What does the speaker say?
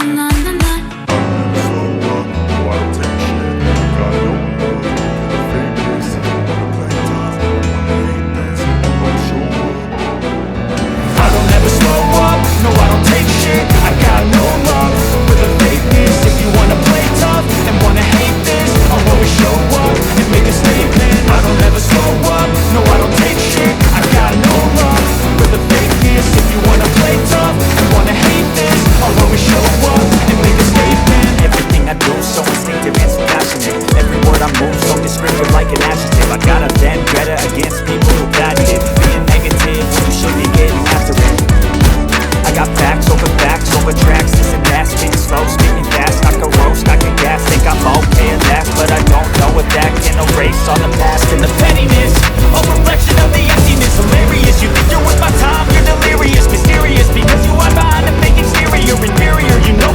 na na na. I don't ever slow up, no I don't take shit. I got no love for the fakeness. If you wanna play tough and wanna hate this, I'll always show up and make a statement. I don't ever slow up, no I don't take shit. I got no love for the fakeness. If you wanna play tough and wanna hate this, I'll always show up and make a statement. Everything I do so instinctive and so passionate. Every word I move so descriptive like an adjective. I got a vendetta against people who value it. Being negative when you should be getting after it. I got facts over tracks. This and that, spitting slow, spitting fast. I can roast, I can gas. Think I'm okay at last, but I don't know if that can erase all the past and the pettiness. A reflection of the emptiness. Hilarious, you think you're worth my time, you're delirious. Mysterious, because you are behind a fake exterior. Inferior, you know